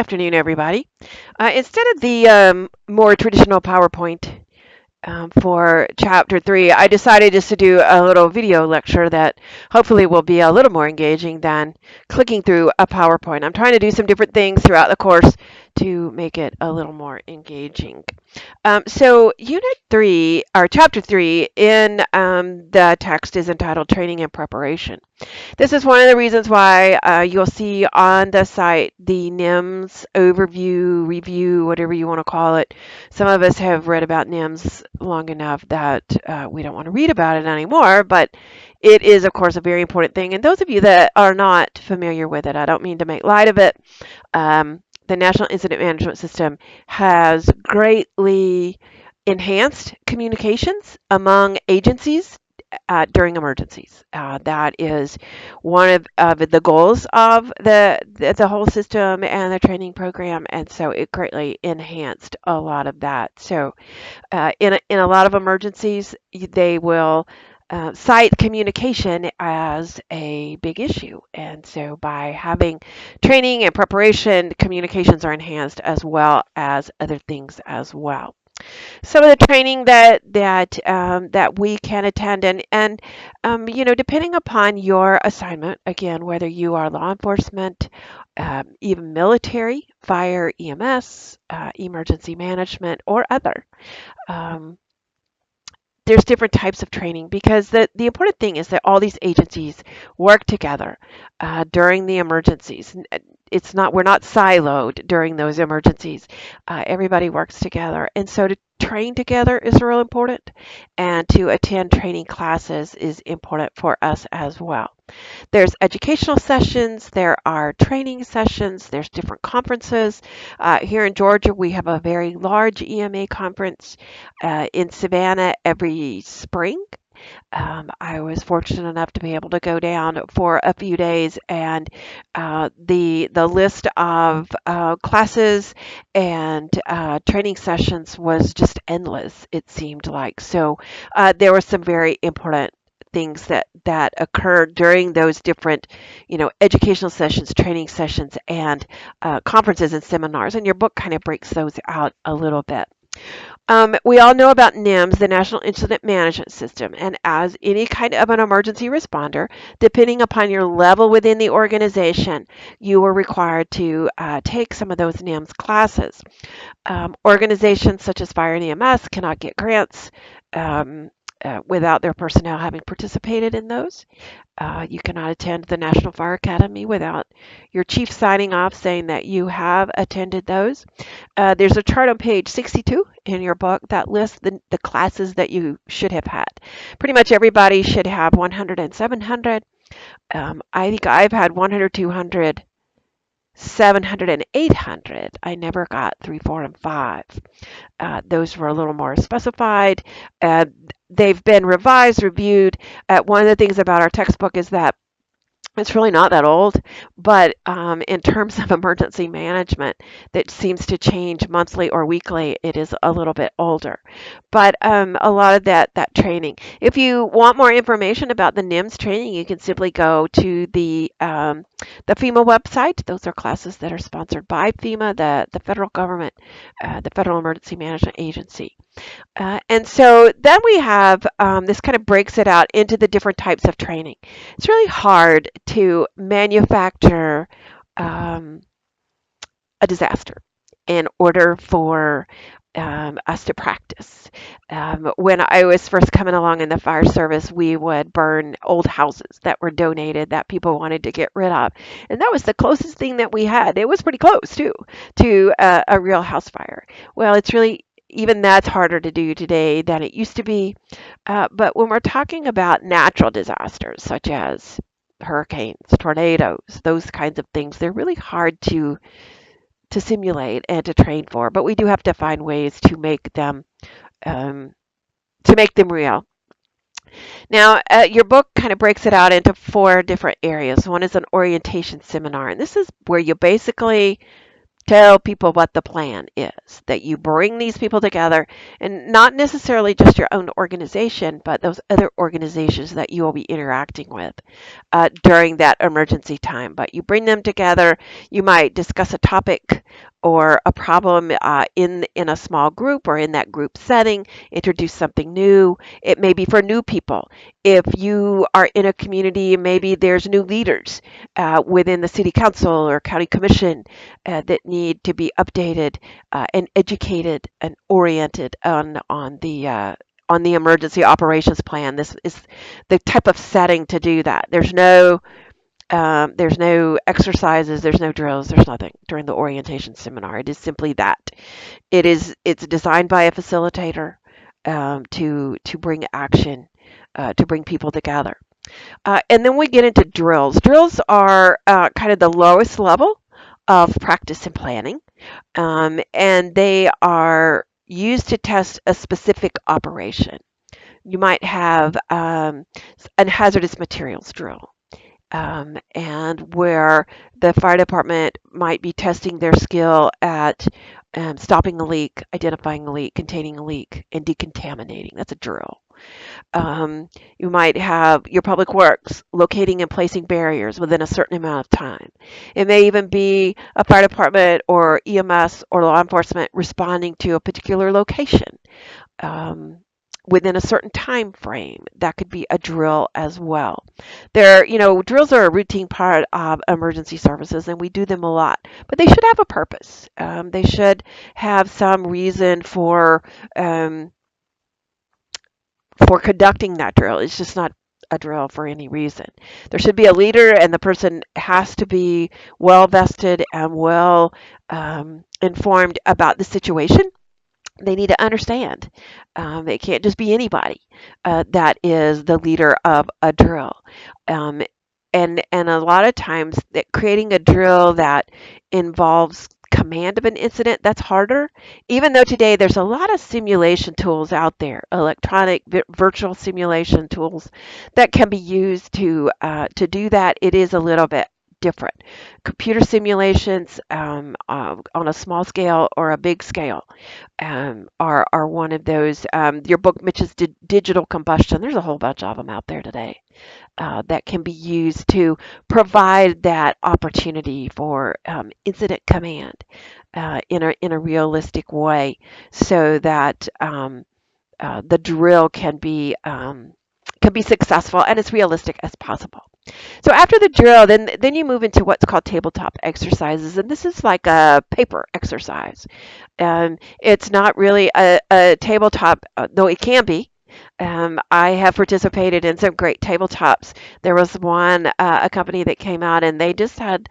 afternoon, everybody. Instead of the more traditional PowerPoint for chapter 3, I decided just to do a little video lecture that hopefully will be a little more engaging than clicking through a PowerPoint. I'm trying to do some different things throughout the course to make it a little more engaging. So Unit 3, or Chapter 3 in the text is entitled Training and Preparation. This is one of the reasons why you'll see on the site the NIMS overview, review, whatever you want to call it. Some of us have read about NIMS long enough that we don't want to read about it anymore, but it is, of course, a very important thing. And those of you that are not familiar with it, I don't mean to make light of it. The National Incident Management System has greatly enhanced communications among agencies during emergencies. That is one of the goals of the whole system and the training program, and so it greatly enhanced a lot of that. So in a lot of emergencies, they will cite communication as a big issue. And so by having training and preparation, communications are enhanced as well as other things as well. Some of the training that we can attend, and depending upon your assignment, again, whether you are law enforcement, even military, fire, EMS, emergency management, or other. Um, there's different types of training because the important thing is that all these agencies work together during the emergencies. It's not we're not siloed during those emergencies. Everybody works together, and so to train together is real important, and to attend training classes is important for us as well. There's educational sessions, there are training sessions, there's different conferences. Here in Georgia, we have a very large EMA conference in Savannah every spring. I was fortunate enough to be able to go down for a few days, and the list of classes and training sessions was just endless. It seemed like there were some very important things that occurred during those different, educational sessions, training sessions, and conferences and seminars. And your book kind of breaks those out a little bit. We all know about NIMS, the National Incident Management System, and as any kind of an emergency responder, depending upon your level within the organization, you are required to take some of those NIMS classes. Organizations such as Fire and EMS cannot get grants without their personnel having participated in those. You cannot attend the National Fire Academy without your chief signing off saying that you have attended those. There's a chart on page 62 in your book that lists the classes that you should have had. Pretty much everybody should have 100 and 700. I think I've had 100, 200, 700, and 800. I never got 3, 4, and 5. Those were a little more specified. They've been revised, reviewed. One of the things about our textbook is that it's really not that old, but in terms of emergency management, that seems to change monthly or weekly. It is a little bit older, but a lot of that training. If you want more information about the NIMS training, you can simply go to the FEMA website. Those are classes that are sponsored by FEMA, the federal government, the Federal Emergency Management Agency. And so then we have this kind of breaks it out into the different types of training. It's really hard to manufacture a disaster in order for us to practice. When I was first coming along in the fire service, we would burn old houses that were donated that people wanted to get rid of. And that was the closest thing that we had. It was pretty close, too, to a real house fire. Well, it's really even that's harder to do today than it used to be. But when we're talking about natural disasters, such as hurricanes, tornadoes, those kinds of things, they're really hard to simulate and to train for. But we do have to find ways um, to make them real. Now, your book kind of breaks it out into 4 different areas. One is an orientation seminar, and this is where you basically tell people what the plan is, that you bring these people together, and not necessarily just your own organization, but those other organizations that you will be interacting with during that emergency time. But you bring them together, you might discuss a topic or a problem in a small group or in that group setting, introduce something new. It may be for new people. If you are in a community, maybe there's new leaders within the city council or county commission that need to be updated and educated and oriented on the emergency operations plan. This is the type of setting to do that. There's no exercises, there's no drills, there's nothing during the orientation seminar. It is simply that. It's designed by a facilitator to bring action, to bring people together. And then we get into drills. Drills are kind of the lowest level of practice and planning, and they are used to test a specific operation. You might have a hazardous materials drill, and where the fire department might be testing their skill at stopping a leak, identifying a leak, containing a leak, and decontaminating. That's a drill. You might have your public works locating and placing barriers within a certain amount of time. It may even be a fire department or EMS or law enforcement responding to a particular location um, within a certain time frame. That could be a drill as well. Drills are a routine part of emergency services, and we do them a lot. But they should have a purpose. They should have some reason um, for conducting that drill. It's just not a drill for any reason. There should be a leader, and the person has to be well vested and well informed about the situation. They need to understand. It can't just be anybody that is the leader of a drill. Um, and a lot of times that creating a drill that involves command of an incident, that's harder. Even though today there's a lot of simulation tools out there, electronic virtual simulation tools that can be used to do that, it is a little bit different. Computer simulations on a small scale or a big scale are one of those. Your book, Mitch's Digital Combustion, there's a whole bunch of them out there today that can be used to provide that opportunity for incident command in a realistic way, so that the drill can be successful and as realistic as possible. So after the drill, then you move into what's called tabletop exercises, and this is like a paper exercise. It's not really a tabletop, though it can be. I have participated in some great tabletops. There was one, a company that came out and they just had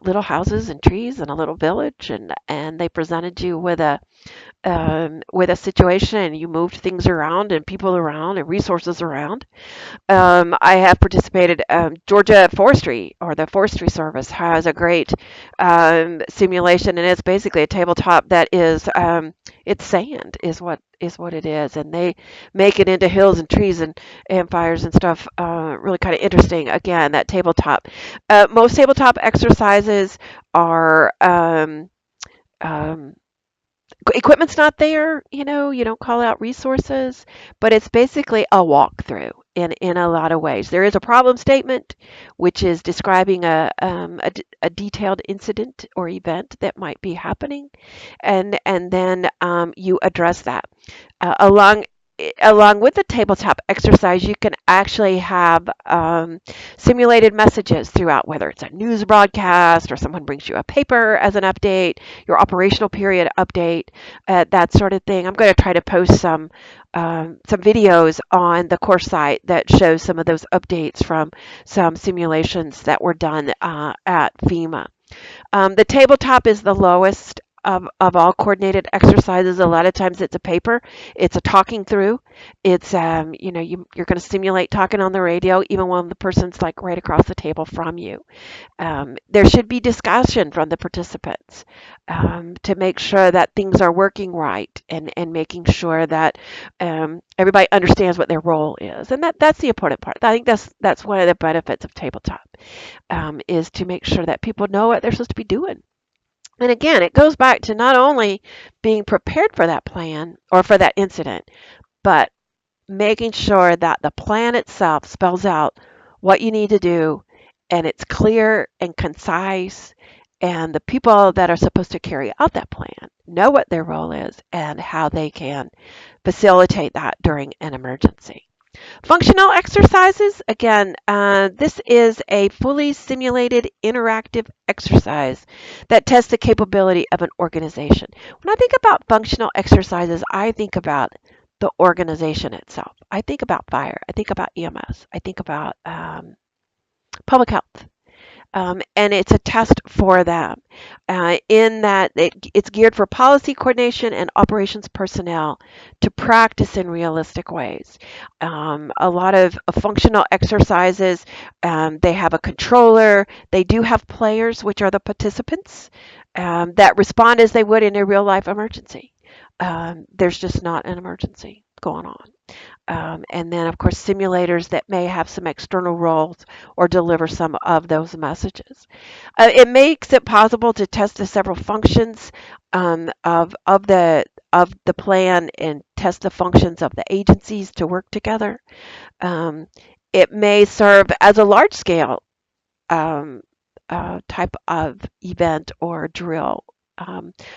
little houses and trees and a little village, and they presented you with a situation, and you moved things around and people around and resources around. I have participated. Georgia Forestry or the Forestry Service has a great simulation, and it's basically a tabletop that is it's sand is what it is, and they make it into hills and trees and fires and stuff. Really kind of interesting. Again, that tabletop. Most tabletop exercises are. Um, Equipment's not there, you don't call out resources, but it's basically a walkthrough in a lot of ways. There is a problem statement, which is describing a detailed incident or event that might be happening, and then you address that. Along with the tabletop exercise, you can actually have simulated messages throughout, whether it's a news broadcast or someone brings you a paper as an update, your operational period update, that sort of thing. I'm going to try to post some videos on the course site that shows some of those updates from some simulations that were done at FEMA. The tabletop is the lowest of all coordinated exercises. A lot of times it's a paper, it's a talking through. It's, you're going to simulate talking on the radio, even when the person's like right across the table from you. There should be discussion from the participants to make sure that things are working right, and making sure that everybody understands what their role is. And that's the important part. I think that's one of the benefits of tabletop, is to make sure that people know what they're supposed to be doing. And again, it goes back to not only being prepared for that plan or for that incident, but making sure that the plan itself spells out what you need to do, and it's clear and concise, and the people that are supposed to carry out that plan know what their role is and how they can facilitate that during an emergency. Functional exercises, again, this is a fully simulated interactive exercise that tests the capability of an organization. When I think about functional exercises, I think about the organization itself. I think about fire. I think about EMS. I think about public health. And it's a test for them in that it's geared for policy coordination and operations personnel to practice in realistic ways. A lot of functional exercises, they have a controller, they do have players, which are the participants, that respond as they would in a real life emergency. There's just not an emergency going on. And then, of course, simulators that may have some external roles or deliver some of those messages. It makes it possible to test the several functions of the plan and test the functions of the agencies to work together. Um, it may serve as a large scale um, type of event or drill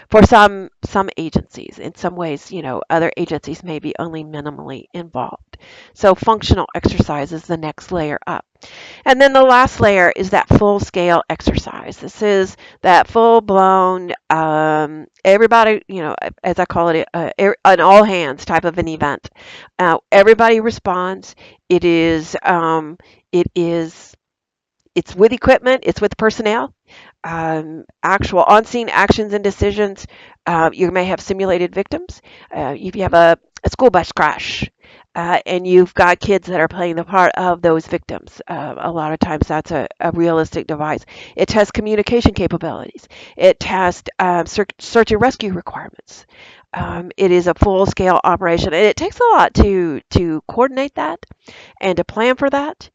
for some agencies. In some ways, other agencies may be only minimally involved. So functional exercise is the next layer up. And then the last layer is that full scale exercise. This is that full blown, everybody, as I call it, an all hands type of an event. Everybody responds. It is it's with equipment, it's with personnel, actual on-scene actions and decisions. You may have simulated victims. If you have a school bus crash, and you've got kids that are playing the part of those victims, a lot of times that's a realistic device. It tests communication capabilities. It tests search and rescue requirements. It is a full-scale operation, and it takes a lot to coordinate that and to plan for that.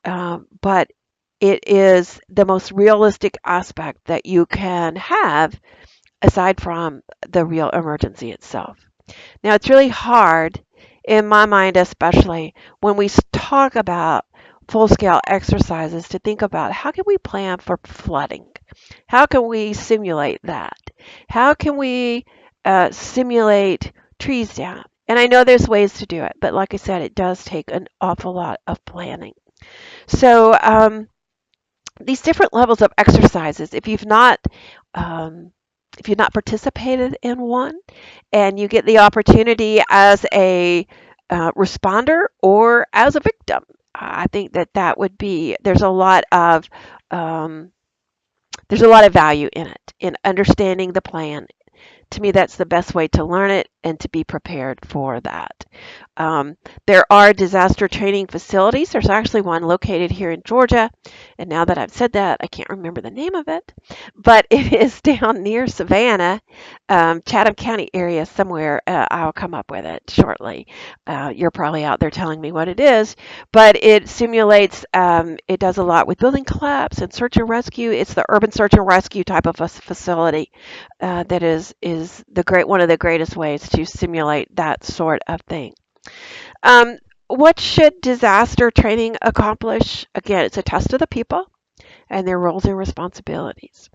But it is the most realistic aspect that you can have aside from the real emergency itself. Now, it's really hard, in my mind especially, when we talk about full-scale exercises to think about how can we plan for flooding? How can we simulate that? How can we simulate trees down? And I know there's ways to do it, but like I said, it does take an awful lot of planning. So, these different levels of exercises, um, if you've not participated in one and you get the opportunity as a responder or as a victim, I think that would be um, there's a lot of value in it, in understanding the plan. To me, that's the best way to learn it and to be prepared for that. Um, there are disaster training facilities. There's actually one located here in Georgia. And now that I've said that, I can't remember the name of it. But it is down near Savannah, Chatham County area somewhere. I'll come up with it shortly. You're probably out there telling me what it is. But it simulates, it does a lot with building collapse and search and rescue. It's the urban search and rescue type of a facility that is one of the greatest ways to simulate that sort of thing. Um, what should disaster training accomplish? Again, it's a test of the people and their roles and responsibilities.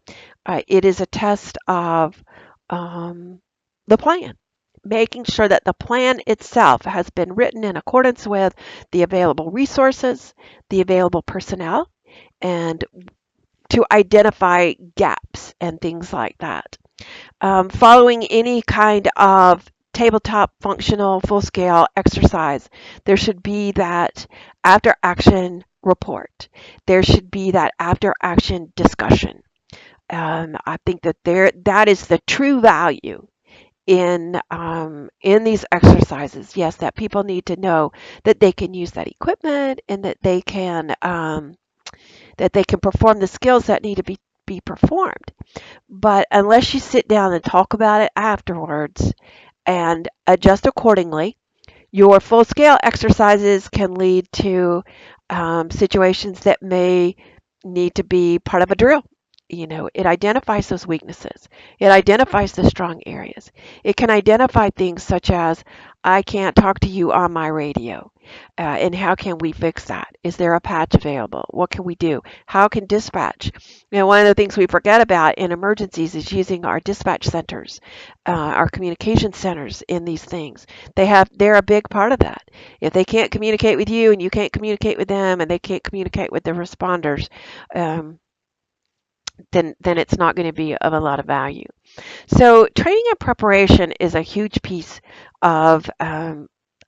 It is a test of um, the plan, making sure that the plan itself has been written in accordance with the available resources, the available personnel, and to identify gaps and things like that. Following any kind of tabletop functional full scale exercise, there should be that after action report. There should be that after action discussion. I think that is the true value in these exercises. Yes, that people need to know that they can use that equipment and that they can perform the skills that need to be performed. But unless you sit down and talk about it afterwards and adjust accordingly, your full scale exercises can lead to situations that may need to be part of a drill. it identifies those weaknesses. It identifies the strong areas. It can identify things such as, I can't talk to you on my radio. And how can we fix that? Is there a patch available? What can we do? How can dispatch? One of the things we forget about in emergencies is using our dispatch centers, our communication centers in these things. They're a big part of that. If they can't communicate with you and you can't communicate with them and they can't communicate with the responders, um, then it's not going to be of a lot of value. So training and preparation is a huge piece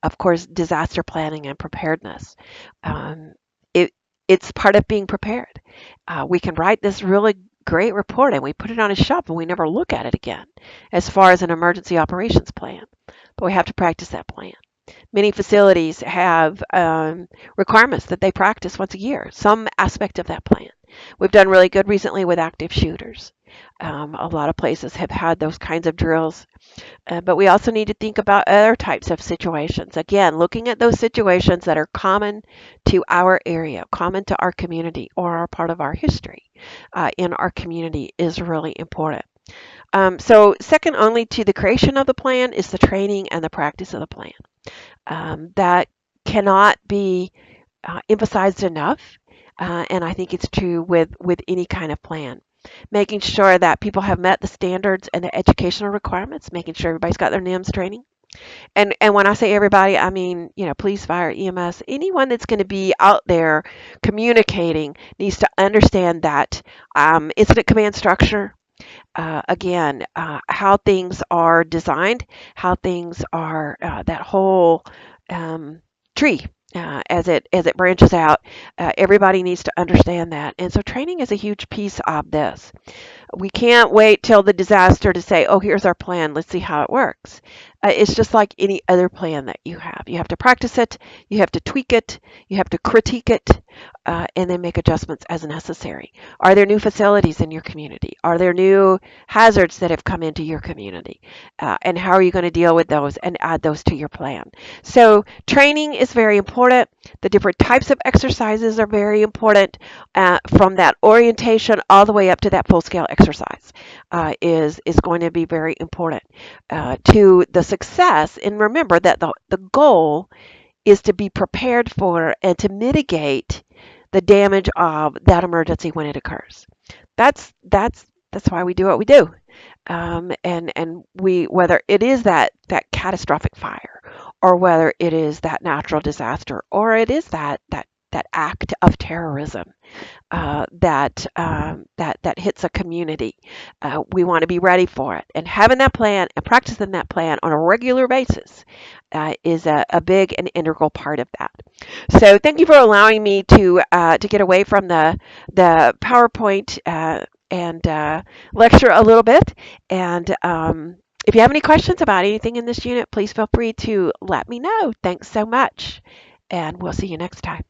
of course, disaster planning and preparedness. Um, it, it's part of being prepared. We can write this really great report and we put it on a shelf and we never look at it again as far as an emergency operations plan. But we have to practice that plan. Many facilities have requirements that they practice once a year, some aspect of that plan. We've done really good recently with active shooters. A lot of places have had those kinds of drills, but we also need to think about other types of situations. Again, looking at those situations that are common to our area, common to our community, or are part of our history in our community is really important. So second only to the creation of the plan is the training and the practice of the plan. That cannot be emphasized enough, and I think it's true with any kind of plan. Making sure that people have met the standards and the educational requirements, making sure everybody's got their NIMS training. And when I say everybody, I mean, police, fire, EMS, anyone that's going to be out there communicating needs to understand that incident command structure, again, how things are designed, how things are that whole tree as it branches out. Everybody needs to understand that, and so training is a huge piece of this. We can't wait till the disaster to say, oh, here's our plan. Let's see how it works. It's just like any other plan that you have. You have to practice it, you have to tweak it, you have to critique it, and then make adjustments as necessary. Are there new facilities in your community? Are there new hazards that have come into your community? And how are you going to deal with those and add those to your plan? So training is very important. The different types of exercises are very important, from that orientation all the way up to that full-scale exercise is going to be very important to the success. And remember that the goal is to be prepared for and to mitigate the damage of that emergency when it occurs. That's why we do what we do. And we, whether it is that catastrophic fire, or whether it is that natural disaster, or it is that act of terrorism, that hits a community. We want to be ready for it, and having that plan and practicing that plan on a regular basis is a big and integral part of that. So, thank you for allowing me to get away from the PowerPoint and lecture a little bit. And if you have any questions about anything in this unit, please feel free to let me know. Thanks so much, and we'll see you next time.